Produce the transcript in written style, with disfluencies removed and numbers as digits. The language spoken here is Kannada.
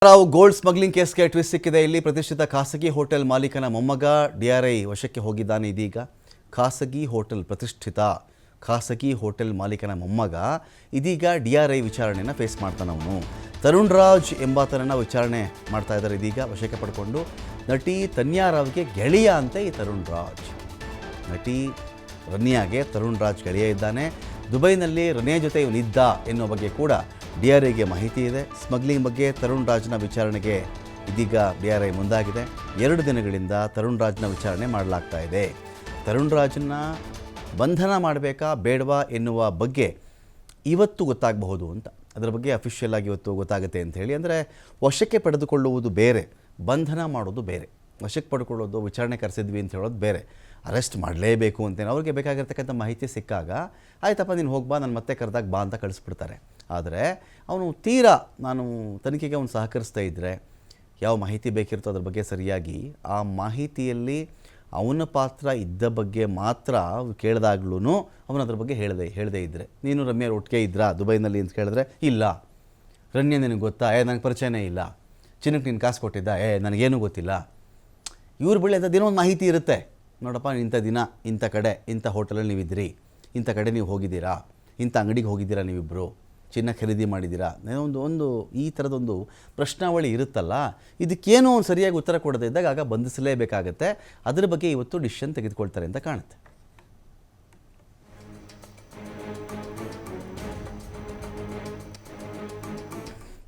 ರಾವ್ ಗೋಲ್ಡ್ ಸ್ಮಗ್ಲಿಂಗ್ ಕೇಸ್ಗೆ ಟ್ವಿಸ್ಟ್ ಸಿಕ್ಕಿದೆ. ಇಲ್ಲಿ ಪ್ರತಿಷ್ಠಿತ ಖಾಸಗಿ ಹೋಟೆಲ್ ಮಾಲೀಕನ ಮೊಮ್ಮಗ ಡಿಆರ್ಐ ವಶಕ್ಕೆ ಹೋಗಿದ್ದಾನೆ. ಇದೀಗ ಪ್ರತಿಷ್ಠಿತ ಖಾಸಗಿ ಹೋಟೆಲ್ ಮಾಲೀಕನ ಮೊಮ್ಮಗ ಇದೀಗ ಡಿಆರ್ಐ ವಿಚಾರಣೆಯನ್ನು ಫೇಸ್ ಮಾಡ್ತಾನೆ. ಅವನು ತರುಣ್ ರಾಜ್ ಎಂಬಾತನನ್ನು ವಿಚಾರಣೆ ಮಾಡ್ತಾ ಇದ್ದಾರೆ. ಇದೀಗ ವಶಕ್ಕೆ ಪಡ್ಕೊಂಡು ನಟಿ ತನ್ಯಾ ರಾವ್ಗೆ ಗೆಳೆಯ ಅಂತೆ ಈ ತರುಣ್ ರಾಜ್. ನಟಿ ರನ್ಯಾಗೆ ತರುಣ್ ರಾಜ್ ಗೆಳೆಯ ಇದ್ದಾನೆ. ದುಬೈನಲ್ಲಿ ರನ್ಯಾ ಜೊತೆ ಇವನಿದ್ದ ಎನ್ನುವ ಬಗ್ಗೆ ಕೂಡ ಡಿಆರ್ಐಗೆ ಮಾಹಿತಿ ಇದೆ. ಸ್ಮಗ್ಲಿಂಗ್ ಬಗ್ಗೆ ತರುಣ್ ರಾಜ್ನ ವಿಚಾರಣೆಗೆ ಇದೀಗ ಡಿಆರ್ಐ ಮುಂದಾಗಿದೆ. 2 ದಿನಗಳಿಂದ ತರುಣ್ ರಾಜ್ನ ವಿಚಾರಣೆ ಮಾಡಲಾಗ್ತಾ ಇದೆ. ತರುಣ್ ರಾಜ್ನ ಬಂಧನ ಮಾಡಬೇಕಾ ಬೇಡವಾ ಎನ್ನುವ ಬಗ್ಗೆ ಇವತ್ತು ಗೊತ್ತಾಗಬಹುದು ಅಂತ, ಅದರ ಬಗ್ಗೆ ಅಫಿಷಿಯಲ್ ಆಗಿ ಇವತ್ತು ಗೊತ್ತಾಗುತ್ತೆ ಅಂತ ಹೇಳಿ. ಅಂದರೆ ವಶಕ್ಕೆ ಪಡೆದುಕೊಳ್ಳುವುದು ಬೇರೆ, ಬಂಧನ ಮಾಡೋದು ಬೇರೆ. ವಶಕ್ಕೆ ಪಡ್ಕೊಳ್ಳೋದು, ವಿಚಾರಣೆ ಕರೆಸಿದ್ವಿ ಅಂತ ಹೇಳೋದು ಬೇರೆ. ಅರೆಸ್ಟ್ ಮಾಡಲೇಬೇಕು ಅಂತೇನು ಅವ್ರಿಗೆ ಬೇಕಾಗಿರ್ತಕ್ಕಂಥ ಮಾಹಿತಿ ಸಿಕ್ಕಾಗ ಆಯ್ತಪ್ಪ ನೀನು ಹೋಗ್ಬಾ, ನಾನು ಮತ್ತೆ ಕರೆದಾಗ ಬಾ ಅಂತ ಕಳಿಸ್ಬಿಡ್ತಾರೆ. ಆದರೆ ಅವನು ತೀರಾ ನಾನು ತನಿಖೆಗೆ ಅವನು ಸಹಕರಿಸ್ತಾ ಇದ್ದರೆ, ಯಾವ ಮಾಹಿತಿ ಬೇಕಿರುತ್ತೋ ಅದ್ರ ಬಗ್ಗೆ ಸರಿಯಾಗಿ ಆ ಮಾಹಿತಿಯಲ್ಲಿ ಅವನ ಪಾತ್ರ ಇದ್ದ ಬಗ್ಗೆ ಮಾತ್ರ ಕೇಳಿದಾಗ್ಲೂ ಅವನು ಅದ್ರ ಬಗ್ಗೆ ಹೇಳದೇ ಇದ್ದರೆ, ನೀನು ರಮ್ಯಾ ಒಟ್ಟಿಗೆ ಇದ್ರಾ ದುಬೈನಲ್ಲಿ ಅಂತ ಕೇಳಿದ್ರೆ ಇಲ್ಲ, ರಮ್ಯಾ ನಿನಗೆ ಗೊತ್ತಾ, ನನಗೆ ಪರಿಚಯನೇ ಇಲ್ಲ, ಚಿನ್ನಕ್ಕೆ ನೀನು ಕಾಸು ಕೊಟ್ಟಿದ್ದ, ನನಗೇನೂ ಗೊತ್ತಿಲ್ಲ, ಇವ್ರ ಬಳಿ ದಿನ ಒಂದು ಮಾಹಿತಿ ಇರುತ್ತೆ. ನೋಡಪ್ಪ ಇಂಥ ದಿನ ಇಂಥ ಕಡೆ ಇಂಥ ಹೋಟೆಲಲ್ಲಿ ನೀವಿದ್ರಿ, ಇಂಥ ಕಡೆ ನೀವು ಹೋಗಿದ್ದೀರಾ, ಇಂಥ ಅಂಗಡಿಗೆ ಹೋಗಿದ್ದೀರಾ, ನೀವಿಬ್ಬರು ಚಿನ್ನ ಖರೀದಿ ಮಾಡಿದ್ದೀರಾ, ಒಂದು ಈ ಥರದೊಂದು ಪ್ರಶ್ನಾವಳಿ ಇರುತ್ತಲ್ಲ, ಇದಕ್ಕೇನೋ ಒಂದು ಸರಿಯಾಗಿ ಉತ್ತರ ಕೊಡದೇ ಇದ್ದಾಗ ಆಗ ಬಂಧಿಸಲೇಬೇಕಾಗತ್ತೆ. ಅದರ ಬಗ್ಗೆ ಇವತ್ತು ಡಿಸಿಷನ್ ತೆಗೆದುಕೊಳ್ತಾರೆ ಅಂತ ಕಾಣುತ್ತೆ.